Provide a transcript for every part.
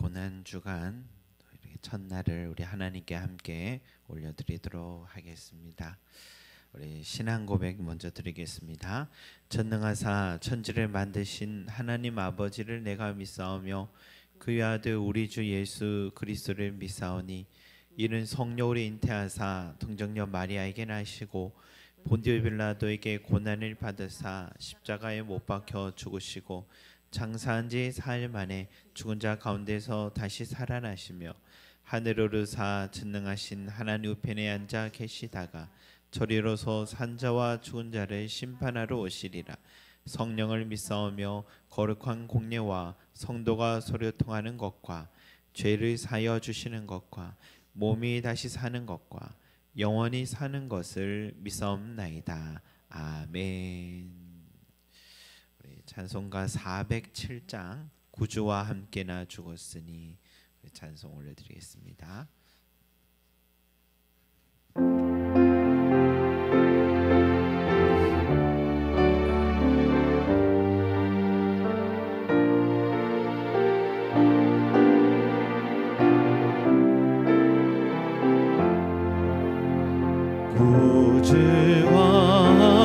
고난주간 첫날을 우리 하나님께 함께 올려드리도록 하겠습니다. 우리 신앙 고백 먼저 드리겠습니다. 전능하사 천지를 만드신 하나님 아버지를 내가 믿사오며 그의 아들 우리 주 예수 그리스도를 믿사오니 이는 성령으로 잉태하사 동정녀 마리아에게 나시고 본디오 빌라도에게 고난을 받으사 십자가에 못 박혀 죽으시고 장사한 지 사흘 만에 죽은 자 가운데서 다시 살아나시며 하늘로 오르사 전능하신 하나님 우편에 앉아 계시다가 저리로서 산자와 죽은 자를 심판하러 오시리라. 성령을 믿사오며 거룩한 공예와 성도가 서로 통하는 것과 죄를 사하여 주시는 것과 몸이 다시 사는 것과 영원히 사는 것을 믿사옵나이다. 아멘. 찬송가 407장 구주와 함께나 죽었으니 찬송 올려드리겠습니다. 구주와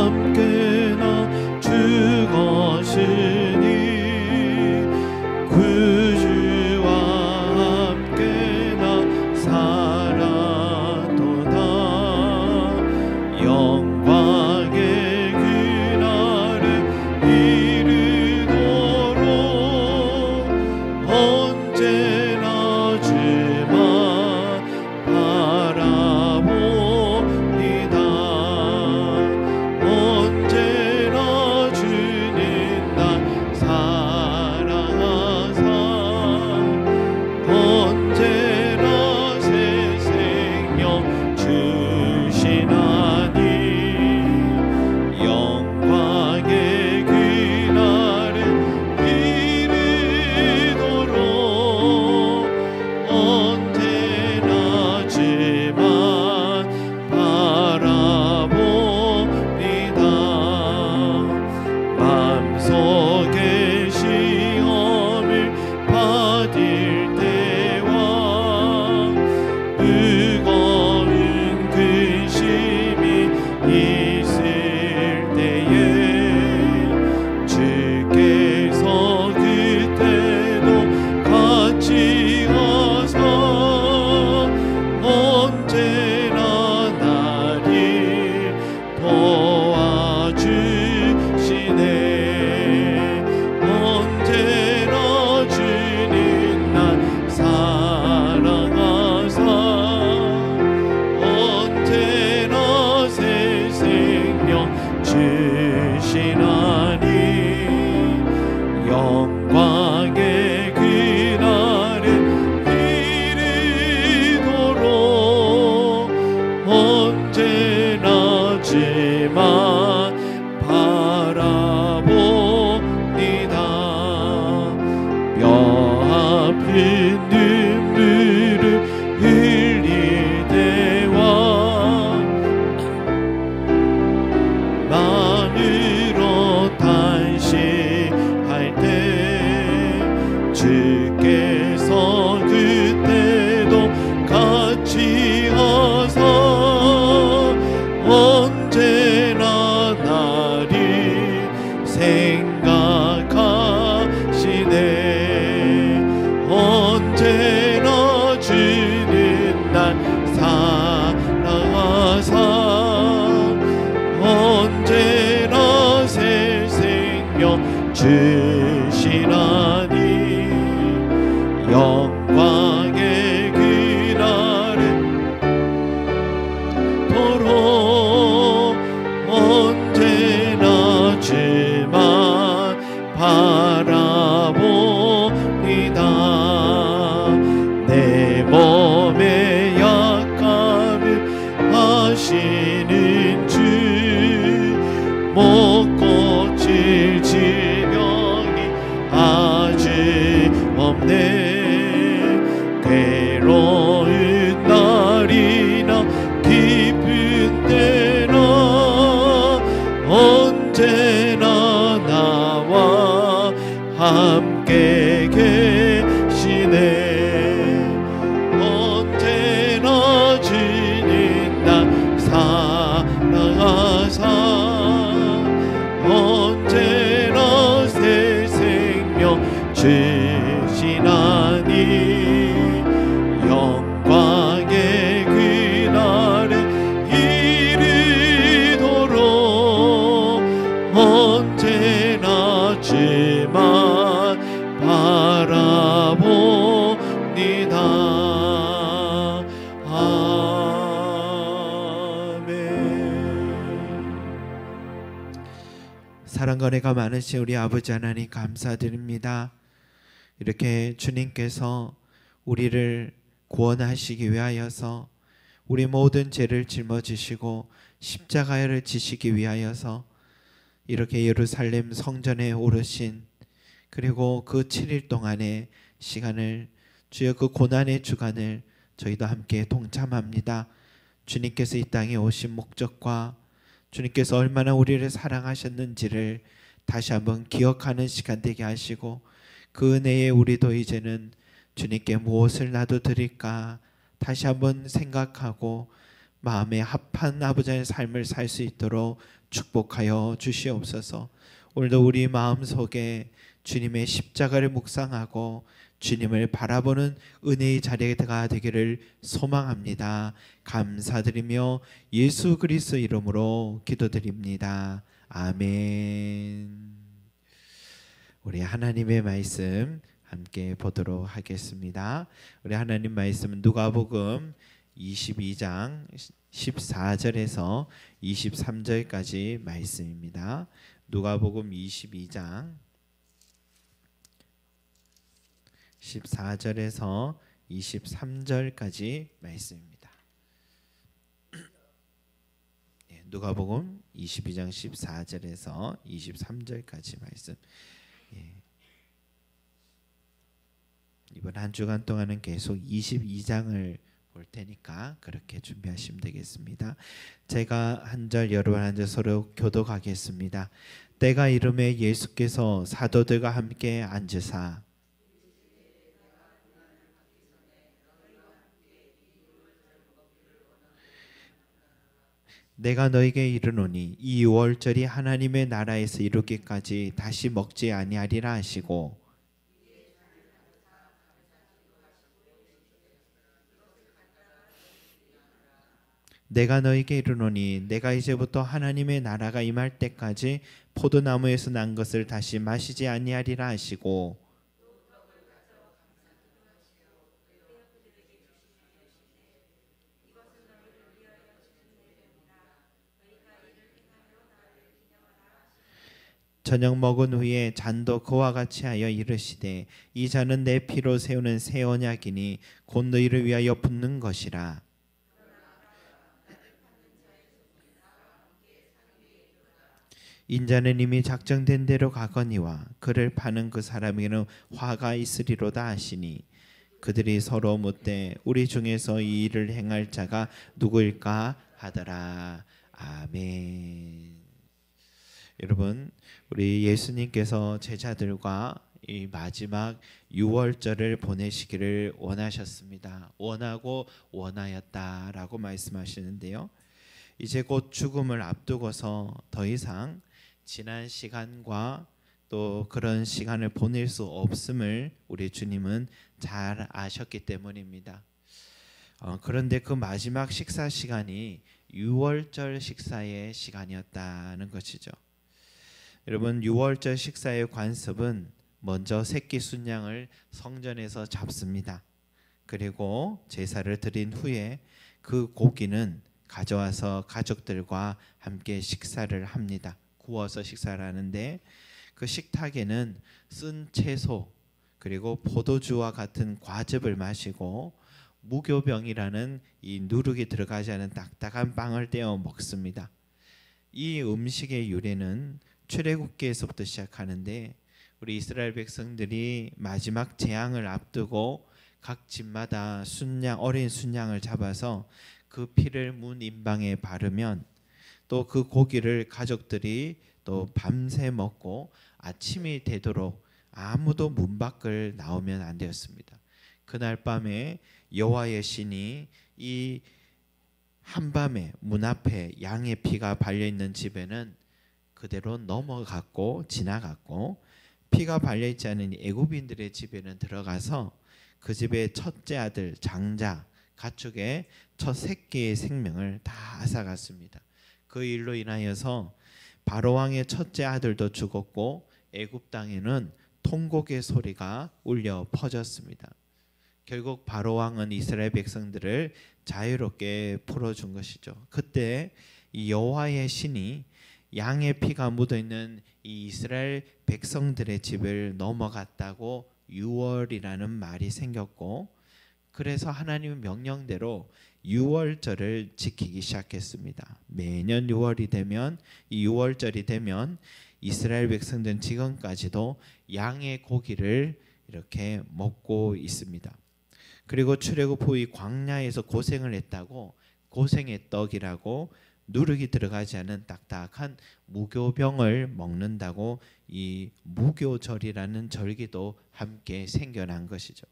함께나 죽었으니 구주와 함께나 살았도다. 영광의 그날을 이르도록 언제나 주만 바라보리다. 언제나 주는 날 사랑하사 언제나 새 생명 주시나니 영광의 그날을 이르도록 언제나 주만 바라보리다. 마음속에 시험을 받을 때와 무거운 근심이 있을 때에 주께서 그때도 같이 하사 언제나 나를 도와주시네. 언제나 주는 날 사랑하사 언제나 새 생명 주시나니 영광의 그날을 이르도록 언제나 주만 바라보리다. 뼈 아픈 눈물을 흘릴 때와 마음으로 탄식할 때 주께서 그때도 같이 하사 언제나 나를 생각하시네. 언제나 주는 날 사랑하사 언제나 새 생명 주시나니 영광의 그날을 도록 언제나 주만 바라보리다. 내 몸의 약함을 아시는 주 못 고칠 질병이 아직 없네. 괴로운 날이나 기쁜 때나 언제나 나와 함께 계시네. 주시나니 영광의 그날에 이르도록 언제나 주만 바라봅니다. 사랑과 은혜가 많으신 우리 아버지 하나님 감사드립니다. 이렇게 주님께서 우리를 구원하시기 위하여서 우리 모든 죄를 짊어지시고 십자가를 지시기 위하여서 이렇게 예루살렘 성전에 오르신, 그리고 그 7일 동안의 시간을, 주여 그 고난의 주간을 저희도 함께 동참합니다. 주님께서 이 땅에 오신 목적과 주님께서 얼마나 우리를 사랑하셨는지를 다시 한번 기억하는 시간 되게 하시고, 그 은혜에 우리도 이제는 주님께 무엇을 나도 드릴까 다시 한번 생각하고 마음에 합한 아버지의 삶을 살 수 있도록 축복하여 주시옵소서. 오늘도 우리 마음속에 주님의 십자가를 묵상하고 주님을 바라보는 은혜의 자리가 되기를 소망합니다. 감사드리며 예수 그리스도 이름으로 기도드립니다. 아멘. 우리 하나님의 말씀 함께 보도록 하겠습니다. 우리 하나님 말씀은 누가복음 22장 14절에서 23절까지 말씀입니다. 누가복음 22장 14절에서 23절까지 말씀입니다. 누가복음 22장 14절에서 23절까지 말씀. 이번 한 주간 동안은 계속 22장을 볼 테니까 그렇게 준비하시면 되겠습니다. 제가 한 절 여러분 한 절 서로 교독하겠습니다. 때가 이르매 예수께서 사도들과 함께 앉으사 내가 너에게 이르노니 이 유월절이 하나님의 나라에서 이루기까지 다시 먹지 아니하리라 하시고, 내가 너에게 이르노니 내가 이제부터 하나님의 나라가 임할 때까지 포도나무에서 난 것을 다시 마시지 아니하리라 하시고, 저녁 먹은 후에 잔도 그와 같이 하여 이르시되 이 잔은 내 피로 세우는 새 언약이니 곧 너희를 위하여 붓는 것이라. 인자는 이미 작정된 대로 가거니와 그를 파는 그 사람에게는 화가 있으리로다 하시니, 그들이 서로 묻되 우리 중에서 이 일을 행할 자가 누구일까 하더라. 아멘. 여러분, 우리 예수님께서 제자들과 이 마지막 유월절을 보내시기를 원하셨습니다. 원하고 원하였다라고 말씀하시는데요. 이제 곧 죽음을 앞두고서 더 이상 지난 시간과 또 그런 시간을 보낼 수 없음을 우리 주님은 잘 아셨기 때문입니다. 그런데 그 마지막 식사 시간이 유월절 식사의 시간이었다는 것이죠. 여러분, 유월절 식사의 관습은 먼저 새끼 순양을 성전에서 잡습니다. 그리고 제사를 드린 후에 그 고기는 가져와서 가족들과 함께 식사를 합니다. 구워서 식사를 하는데, 그 식탁에는 쓴 채소 그리고 포도주와 같은 과즙을 마시고 무교병이라는 이 누룩이 들어가지 않은 딱딱한 빵을 떼어 먹습니다. 이 음식의 유래는 출애굽기에서부터 시작하는데, 우리 이스라엘 백성들이 마지막 재앙을 앞두고 각 집마다 순양, 어린 순양을 잡아서 그 피를 문 임방에 바르면 또 그 고기를 가족들이 또 밤새 먹고 아침이 되도록 아무도 문 밖을 나오면 안 되었습니다. 그날 밤에 여호와의 신이 이 한밤에 문 앞에 양의 피가 발려 있는 집에는 그대로 넘어갔고 지나갔고, 피가 발려 있지 않은 애굽인들의 집에는 들어가서 그 집의 첫째 아들 장자 가축의 첫 새끼의 생명을 다 앗아갔습니다. 그 일로 인하여서 바로 왕의 첫째 아들도 죽었고 애굽 땅에는 통곡의 소리가 울려 퍼졌습니다. 결국 바로 왕은 이스라엘 백성들을 자유롭게 풀어준 것이죠. 그때 이 여호와의 신이 양의 피가 묻어 있는 이 이스라엘 백성들의 집을 넘어갔다고 유월이라는 말이 생겼고, 그래서 하나님의 명령대로 유월절을 지키기 시작했습니다. 매년 유월이 되면, 이 유월절이 되면 이스라엘 백성들은 지금까지도 양의 고기를 이렇게 먹고 있습니다. 그리고 출애굽 후 이 광야에서 고생을 했다고 고생의 떡이라고 누룩이 들어가지 않은 딱딱한 무교병을 먹는다고 이 무교절이라는 절기도 함께 생겨난 것이죠.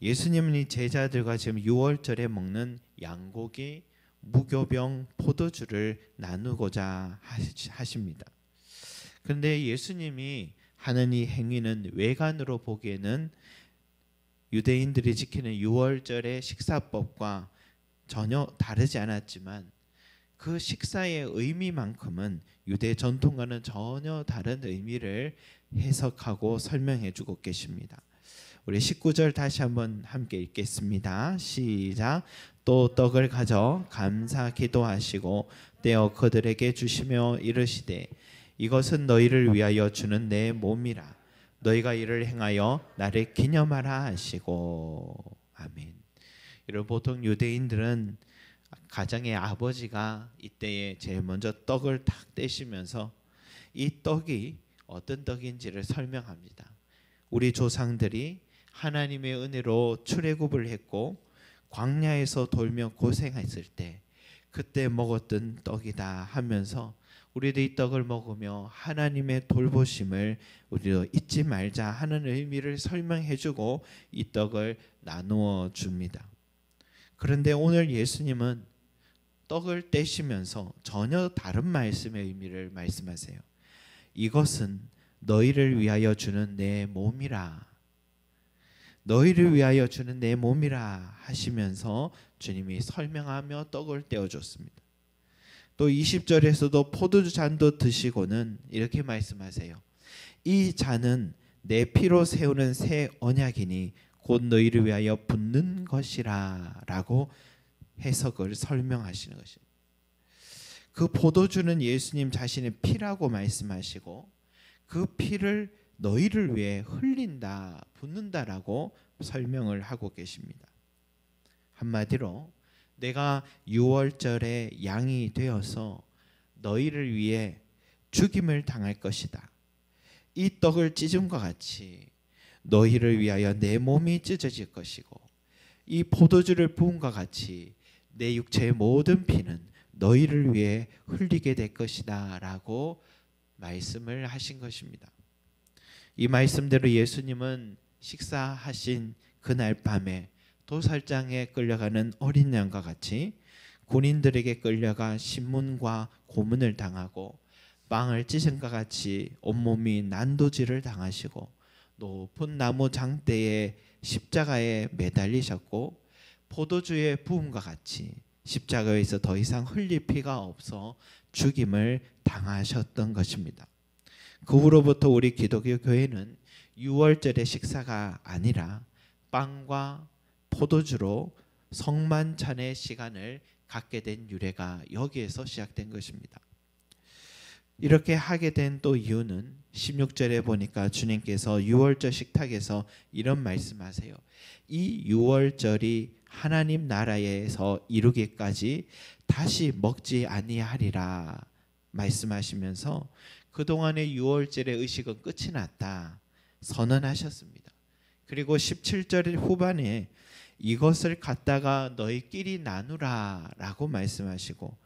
예수님은 이 제자들과 지금 6월절에 먹는 양고기, 무교병, 포도주를 나누고자 하십니다. 그런데 예수님이 하는 이 행위는 외관으로 보기에는 유대인들이 지키는 6월절의 식사법과 전혀 다르지 않았지만 그 식사의 의미만큼은 유대 전통과는 전혀 다른 의미를 해석하고 설명해 주고 계십니다. 우리 19절 다시 한번 함께 읽겠습니다. 시작. 또 떡을 가져 감사 기도하시고 떼어 그들에게 주시며 이르시되 이것은 너희를 위하여 주는 내 몸이라. 너희가 이를 행하여 나를 기념하라 하시고. 아멘. 여러분, 보통 유대인들은 가정의 아버지가 이때에 제일 먼저 떡을 탁 떼시면서 이 떡이 어떤 떡인지를 설명합니다. 우리 조상들이 하나님의 은혜로 출애굽을 했고 광야에서 돌며 고생했을 때 그때 먹었던 떡이다 하면서 우리도 이 떡을 먹으며 하나님의 돌보심을 우리도 잊지 말자 하는 의미를 설명해주고 이 떡을 나누어 줍니다. 그런데 오늘 예수님은 떡을 떼시면서 전혀 다른 말씀의 의미를 말씀하세요. 이것은 너희를 위하여 주는 내 몸이라. 너희를 위하여 주는 내 몸이라 하시면서 주님이 설명하며 떡을 떼어줬습니다. 또 20절에서도 포도주 잔도 드시고는 이렇게 말씀하세요. 이 잔은 내 피로 세우는 새 언약이니 곧 너희를 위하여 붓는 것이라 라고 해석을 설명하시는 것입니다. 그 포도주는 예수님 자신의 피라고 말씀하시고 그 피를 너희를 위해 흘린다, 붓는다라고 설명을 하고 계십니다. 한마디로 내가 6월절에 양이 되어서 너희를 위해 죽임을 당할 것이다. 이 떡을 찢음과 같이 너희를 위하여 내 몸이 찢어질 것이고 이 포도주를 부음과 같이 내 육체의 모든 피는 너희를 위해 흘리게 될 것이다 라고 말씀을 하신 것입니다. 이 말씀대로 예수님은 식사하신 그날 밤에 도살장에 끌려가는 어린 양과 같이 군인들에게 끌려가 신문과 고문을 당하고 빵을 찢은과 같이 온몸이 난도질을 당하시고 높은 나무 장대에 십자가에 매달리셨고 포도주의 부음과 같이 십자가에서 더 이상 흘릴 피가 없어 죽임을 당하셨던 것입니다. 그 후로부터 우리 기독교 교회는 6월절의 식사가 아니라 빵과 포도주로 성만찬의 시간을 갖게 된 유래가 여기에서 시작된 것입니다. 이렇게 하게 된 또 이유는 16절에 보니까 주님께서 6월절 식탁에서 이런 말씀하세요. 이 6월절이 하나님 나라에서 이루기까지 다시 먹지 아니하리라 말씀하시면서 그동안의 6월절의 의식은 끝이 났다 선언하셨습니다. 그리고 17절 후반에 이것을 갖다가 너희끼리 나누라 라고 말씀하시고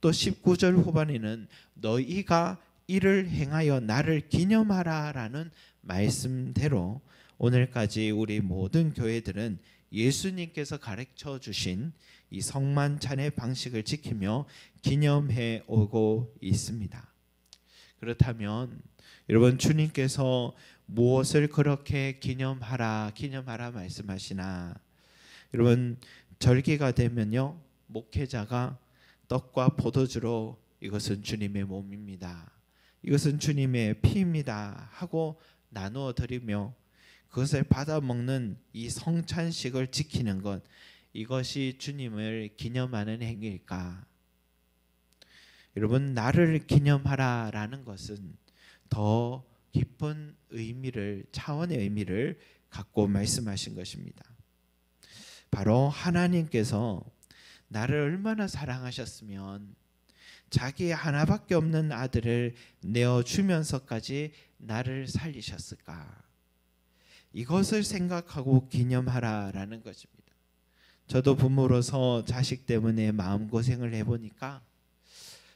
또 19절 후반에는 너희가 이를 행하여 나를 기념하라 라는 말씀대로 오늘까지 우리 모든 교회들은 예수님께서 가르쳐 주신 이 성만찬의 방식을 지키며 기념해 오고 있습니다. 그렇다면 여러분, 주님께서 무엇을 그렇게 기념하라 말씀하시나? 여러분, 절기가 되면요, 목회자가 떡과 포도주로 이것은 주님의 몸입니다, 이것은 주님의 피입니다 하고 나누어 드리며 그것을 받아 먹는 이 성찬식을 지키는 것, 이것이 주님을 기념하는 행위일까? 여러분, 나를 기념하라라는 것은 더 깊은 의미를, 차원의 의미를 갖고 말씀하신 것입니다. 바로 하나님께서 나를 얼마나 사랑하셨으면 자기 하나밖에 없는 아들을 내어주면서까지 나를 살리셨을까? 이것을 생각하고 기념하라라는 것입니다. 저도 부모로서 자식 때문에 마음고생을 해보니까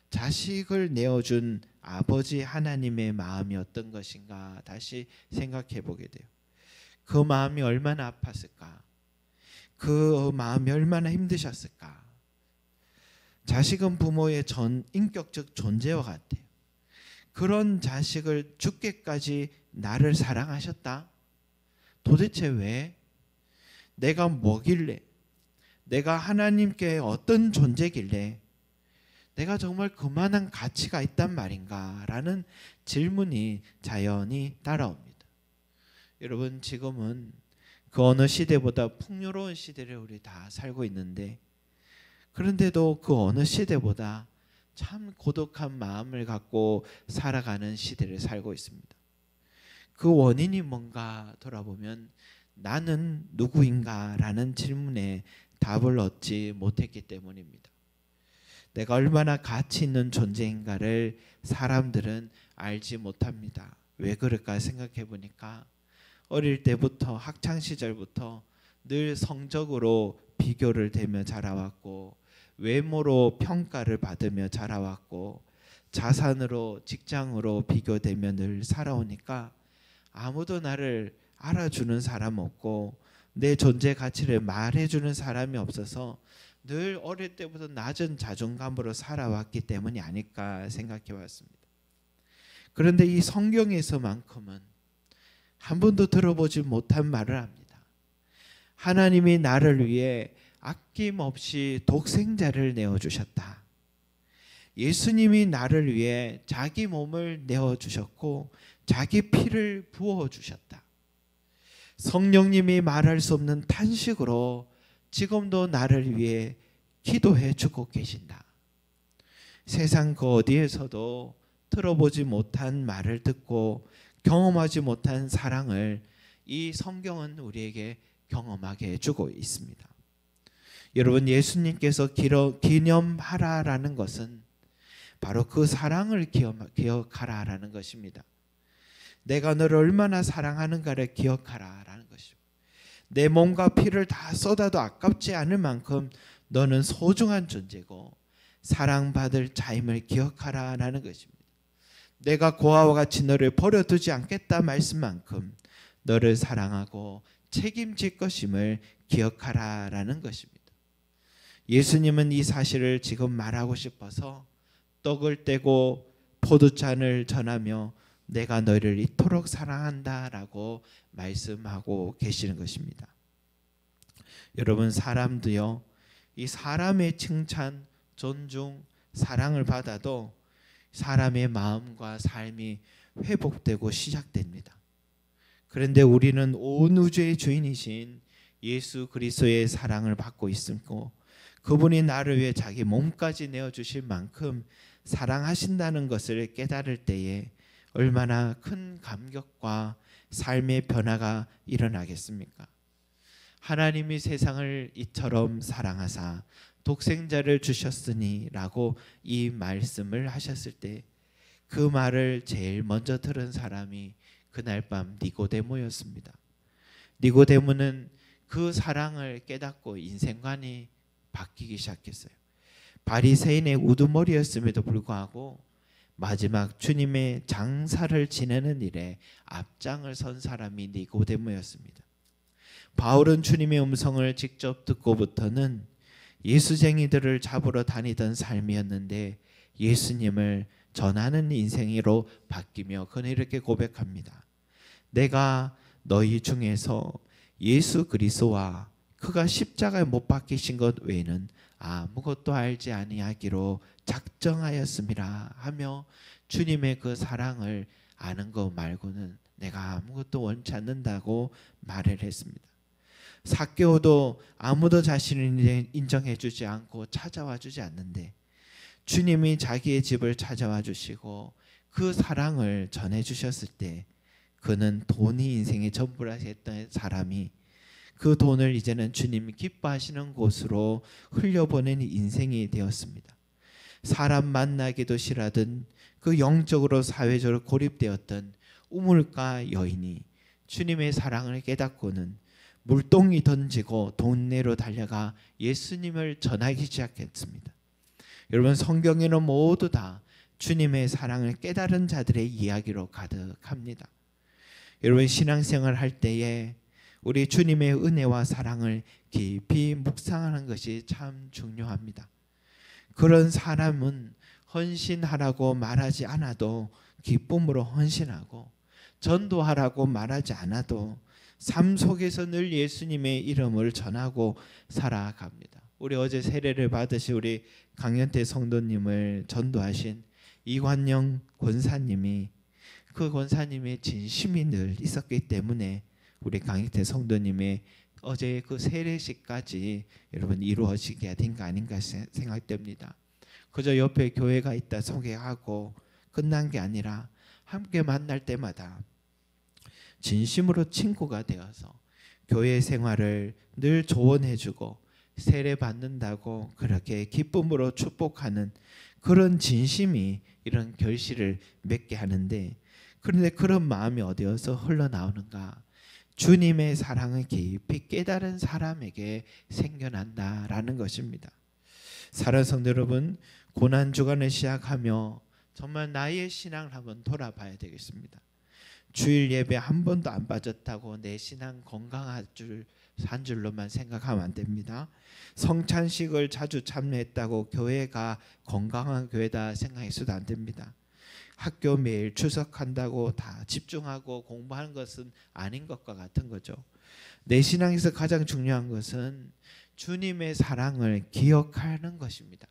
자식을 내어준 아버지 하나님의 마음이 어떤 것인가 다시 생각해 보게 돼요. 그 마음이 얼마나 아팠을까? 그 마음이 얼마나 힘드셨을까? 자식은 부모의 인격적 존재와 같아요. 그런 자식을 죽게까지 나를 사랑하셨다? 도대체 왜? 내가 뭐길래? 내가 하나님께 어떤 존재길래 내가 정말 그만한 가치가 있단 말인가? 라는 질문이 자연히 따라옵니다. 여러분, 지금은 그 어느 시대보다 풍요로운 시대를 우리 다 살고 있는데, 그런데도 그 어느 시대보다 참 고독한 마음을 갖고 살아가는 시대를 살고 있습니다. 그 원인이 뭔가 돌아보면 나는 누구인가? 라는 질문에 답을 얻지 못했기 때문입니다. 내가 얼마나 가치 있는 존재인가를 사람들은 알지 못합니다. 왜 그럴까 생각해 보니까 어릴 때부터, 학창 시절부터 늘 성적으로 비교를 되며 자라왔고, 외모로 평가를 받으며 자라왔고, 자산으로, 직장으로 비교되며 늘 살아오니까 아무도 나를 알아주는 사람 없고 내 존재 가치를 말해주는 사람이 없어서 늘 어릴 때부터 낮은 자존감으로 살아왔기 때문이 아닐까 생각해 왔습니다. 그런데 이 성경에서만큼은 한 번도 들어보지 못한 말을 합니다. 하나님이 나를 위해 아낌없이 독생자를 내어주셨다. 예수님이 나를 위해 자기 몸을 내어주셨고 자기 피를 부어주셨다. 성령님이 말할 수 없는 탄식으로 지금도 나를 위해 기도해 주고 계신다. 세상 그 어디에서도 들어보지 못한 말을 듣고 경험하지 못한 사랑을 이 성경은 우리에게 경험하게 해주고 있습니다. 여러분, 예수님께서 기념하라라는 것은 바로 그 사랑을 기억하라라는 것입니다. 내가 너를 얼마나 사랑하는가를 기억하라라는 것입니다. 내 몸과 피를 다 쏟아도 아깝지 않을 만큼 너는 소중한 존재고 사랑받을 자임을 기억하라라는 것입니다. 내가 고아와 같이 너를 버려두지 않겠다 말씀만큼 너를 사랑하고 책임질 것임을 기억하라라는 것입니다. 예수님은 이 사실을 지금 말하고 싶어서 떡을 떼고 포도잔을 전하며 내가 너를 이토록 사랑한다라고 말씀하고 계시는 것입니다. 여러분, 사람도요, 이 사람의 칭찬, 존중, 사랑을 받아도 사람의 마음과 삶이 회복되고 시작됩니다. 그런데 우리는 온 우주의 주인이신 예수 그리스도의 사랑을 받고 있고, 그분이 나를 위해 자기 몸까지 내어주실 만큼 사랑하신다는 것을 깨달을 때에 얼마나 큰 감격과 삶의 변화가 일어나겠습니까? 하나님이 세상을 이처럼 사랑하사 독생자를 주셨으니 라고 이 말씀을 하셨을 때 그 말을 제일 먼저 들은 사람이 그날 밤 니고데모였습니다. 니고데모는 그 사랑을 깨닫고 인생관이 바뀌기 시작했어요. 바리새인의 우두머리였음에도 불구하고 마지막 주님의 장사를 지내는 일에 앞장을 선 사람이 니고데모였습니다. 바울은 주님의 음성을 직접 듣고부터는 예수쟁이들을 잡으러 다니던 삶이었는데 예수님을 전하는 인생으로 바뀌며 그는 이렇게 고백합니다. 내가 너희 중에서 예수 그리스도와 그가 십자가에 못 박히신 것 외에는 아무것도 알지 아니하기로 작정하였음이라 하며 주님의 그 사랑을 아는 것 말고는 내가 아무것도 원치 않는다고 말을 했습니다. 삭개오도 아무도 자신을 인정해 주지 않고 찾아와 주지 않는데 주님이 자기의 집을 찾아와 주시고 그 사랑을 전해 주셨을 때 그는 돈이 인생의 전부라 했던 사람이 그 돈을 이제는 주님이 기뻐하시는 곳으로 흘려보내는 인생이 되었습니다. 사람 만나기도 싫어하던 그 영적으로 사회적으로 고립되었던 우물가 여인이 주님의 사랑을 깨닫고는 물동이 던지고 동네로 달려가 예수님을 전하기 시작했습니다. 여러분, 성경에는 모두 다 주님의 사랑을 깨달은 자들의 이야기로 가득합니다. 여러분, 신앙생활 할 때에 우리 주님의 은혜와 사랑을 깊이 묵상하는 것이 참 중요합니다. 그런 사람은 헌신하라고 말하지 않아도 기쁨으로 헌신하고 전도하라고 말하지 않아도 삶 속에서 늘 예수님의 이름을 전하고 살아갑니다. 우리 어제 세례를 받으신 우리 강현태 성도님을 전도하신 이관영 권사님이 그 권사님의 진심이 늘 있었기 때문에 우리 강현태 성도님의 어제 그 세례식까지 여러분 이루어지게 된 거 아닌가 생각됩니다. 그저 옆에 교회가 있다 소개하고 끝난 게 아니라 함께 만날 때마다 진심으로 친구가 되어서 교회 생활을 늘 조언해주고 세례 받는다고 그렇게 기쁨으로 축복하는 그런 진심이 이런 결실을 맺게 하는데, 그런데 그런 마음이 어디에서 흘러나오는가? 주님의 사랑을 깊이 깨달은 사람에게 생겨난다라는 것입니다. 사랑하는 성도 여러분, 고난주간을 시작하며 정말 나의 신앙을 한번 돌아봐야 되겠습니다. 주일 예배 한 번도 안 빠졌다고 내 신앙 건강한 한 줄로만 생각하면 안 됩니다. 성찬식을 자주 참여했다고 교회가 건강한 교회다 생각해서도 안 됩니다. 학교 매일 출석한다고 다 집중하고 공부하는 것은 아닌 것과 같은 거죠. 내 신앙에서 가장 중요한 것은 주님의 사랑을 기억하는 것입니다.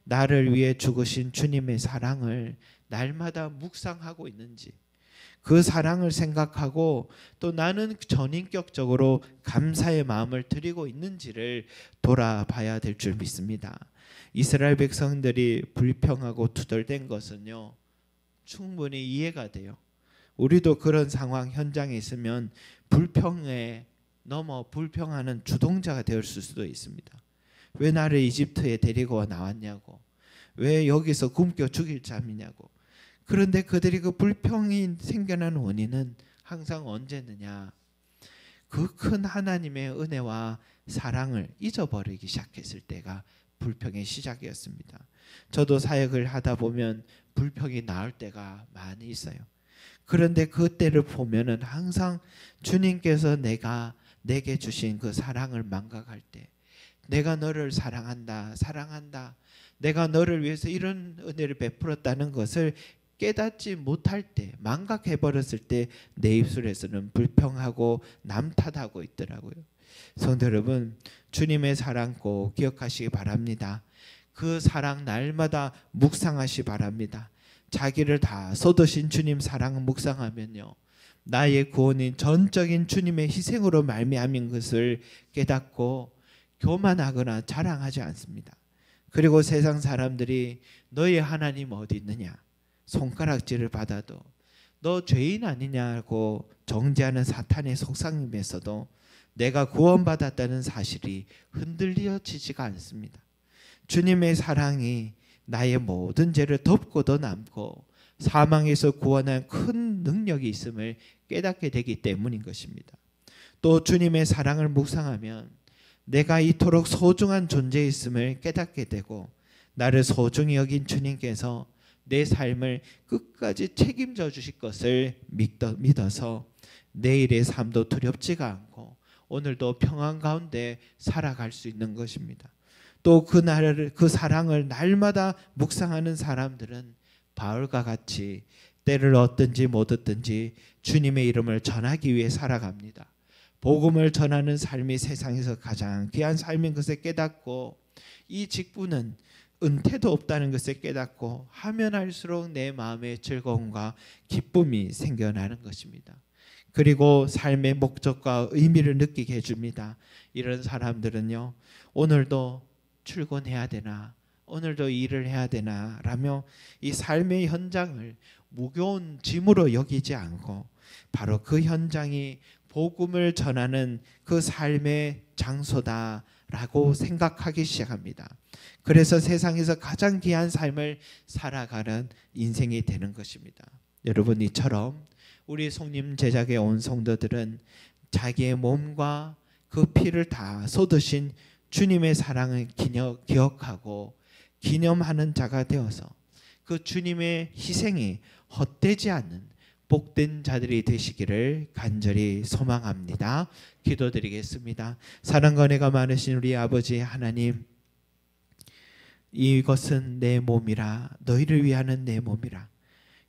나를 위해 죽으신 주님의 사랑을 날마다 묵상하고 있는지, 그 사랑을 생각하고 또 나는 전인격적으로 감사의 마음을 드리고 있는지를 돌아봐야 될 줄 믿습니다. 이스라엘 백성들이 불평하고 투덜댄 것은요, 충분히 이해가 돼요. 우리도 그런 상황 현장에 있으면 불평에 넘어 불평하는 주동자가 될 수도 있습니다. 왜 나를 이집트에 데리고 나왔냐고, 왜 여기서 굶겨 죽일 잠이냐고. 그런데 그들이 그 불평이 생겨난 원인은 항상 언제느냐, 그 큰 하나님의 은혜와 사랑을 잊어버리기 시작했을 때가 불평의 시작이었습니다. 저도 사역을 하다 보면 불평이 나올 때가 많이 있어요. 그런데 그때를 보면은 항상 주님께서 내게 주신 그 사랑을 망각할 때, 내가 너를 사랑한다, 내가 너를 위해서 이런 은혜를 베풀었다는 것을 깨닫지 못할 때, 망각해버렸을 때 내 입술에서는 불평하고 남탓하고 있더라고요. 성도 여러분, 주님의 사랑 꼭 기억하시기 바랍니다. 그 사랑 날마다 묵상하시기 바랍니다. 자기를 다 쏟으신 주님 사랑을 묵상하면요, 나의 구원인 전적인 주님의 희생으로 말미암은 것을 깨닫고 교만하거나 자랑하지 않습니다. 그리고 세상 사람들이 너의 하나님 어디 있느냐, 손가락질을 받아도 너 죄인 아니냐고 정죄하는 사탄의 속삭임에서도 내가 구원받았다는 사실이 흔들려지지가 않습니다. 주님의 사랑이 나의 모든 죄를 덮고도 남고 사망에서 구원한 큰 능력이 있음을 깨닫게 되기 때문인 것입니다. 또 주님의 사랑을 묵상하면 내가 이토록 소중한 존재있음을 깨닫게 되고, 나를 소중히 여긴 주님께서 내 삶을 끝까지 책임져 주실 것을 믿어서 내일의 삶도 두렵지가 않고 오늘도 평안 가운데 살아갈 수 있는 것입니다. 또 그 사랑을 날마다 묵상하는 사람들은 바울과 같이 때를 얻든지 못 얻든지 주님의 이름을 전하기 위해 살아갑니다. 복음을 전하는 삶이 세상에서 가장 귀한 삶인 것을 깨닫고 이 직분은 은퇴도 없다는 것을 깨닫고 하면 할수록 내 마음에 즐거움과 기쁨이 생겨나는 것입니다. 그리고 삶의 목적과 의미를 느끼게 해줍니다. 이런 사람들은요, 오늘도 출근해야 되나, 오늘도 일을 해야 되나 라며 이 삶의 현장을 무거운 짐으로 여기지 않고 바로 그 현장이 복음을 전하는 그 삶의 장소다라고 생각하기 시작합니다. 그래서 세상에서 가장 귀한 삶을 살아가는 인생이 되는 것입니다. 여러분, 이처럼 우리 속림 제작에 온 성도들은 자기의 몸과 그 피를 다 쏟으신 주님의 사랑을 기억하고 기념하는 자가 되어서 그 주님의 희생이 헛되지 않는 복된 자들이 되시기를 간절히 소망합니다. 기도드리겠습니다. 사랑과 은혜가 많으신 우리 아버지 하나님, 이것은 내 몸이라, 너희를 위하는 내 몸이라,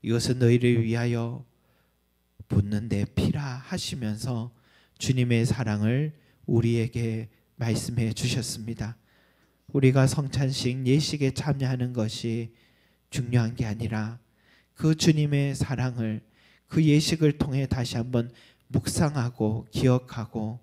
이것은 너희를 위하여 붓는 내 피라 하시면서 주님의 사랑을 우리에게 말씀해 주셨습니다. 우리가 성찬식 예식에 참여하는 것이 중요한 게 아니라 그 주님의 사랑을 그 예식을 통해 다시 한번 묵상하고 기억하고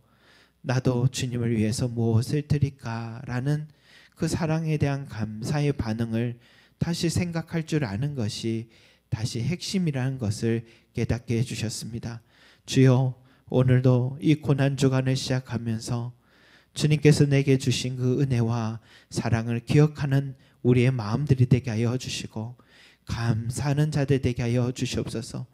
나도 주님을 위해서 무엇을 드릴까라는 그 사랑에 대한 감사의 반응을 다시 생각할 줄 아는 것이 다시 핵심이라는 것을 깨닫게 해주셨습니다. 주여, 오늘도 이 고난주간을 시작하면서 주님께서 내게 주신 그 은혜와 사랑을 기억하는 우리의 마음들이 되게 하여 주시고 감사하는 자들 되게 하여 주시옵소서.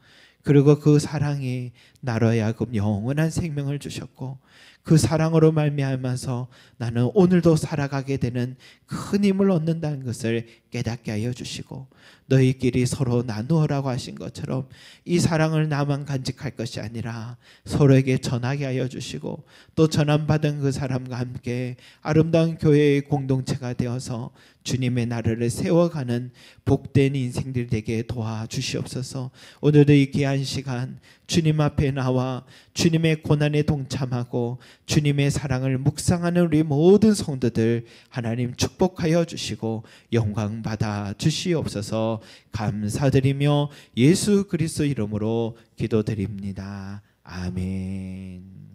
그리고 그 사랑이 나로 하여금 영원한 생명을 주셨고 그 사랑으로 말미암아서 나는 오늘도 살아가게 되는 큰 힘을 얻는다는 것을 깨닫게 하여 주시고 너희끼리 서로 나누어라고 하신 것처럼 이 사랑을 나만 간직할 것이 아니라 서로에게 전하게 하여 주시고 또 전함받은 그 사람과 함께 아름다운 교회의 공동체가 되어서 주님의 나라를 세워가는 복된 인생들 되게 도와주시옵소서. 오늘도 이 귀한 시간 주님 앞에 나와 주님의 고난에 동참하고 주님의 사랑을 묵상하는 우리 모든 성도들 하나님 축복하여 주시고 영광 받아 주시옵소서. 감사드리며 예수 그리스도 이름으로 기도드립니다. 아멘.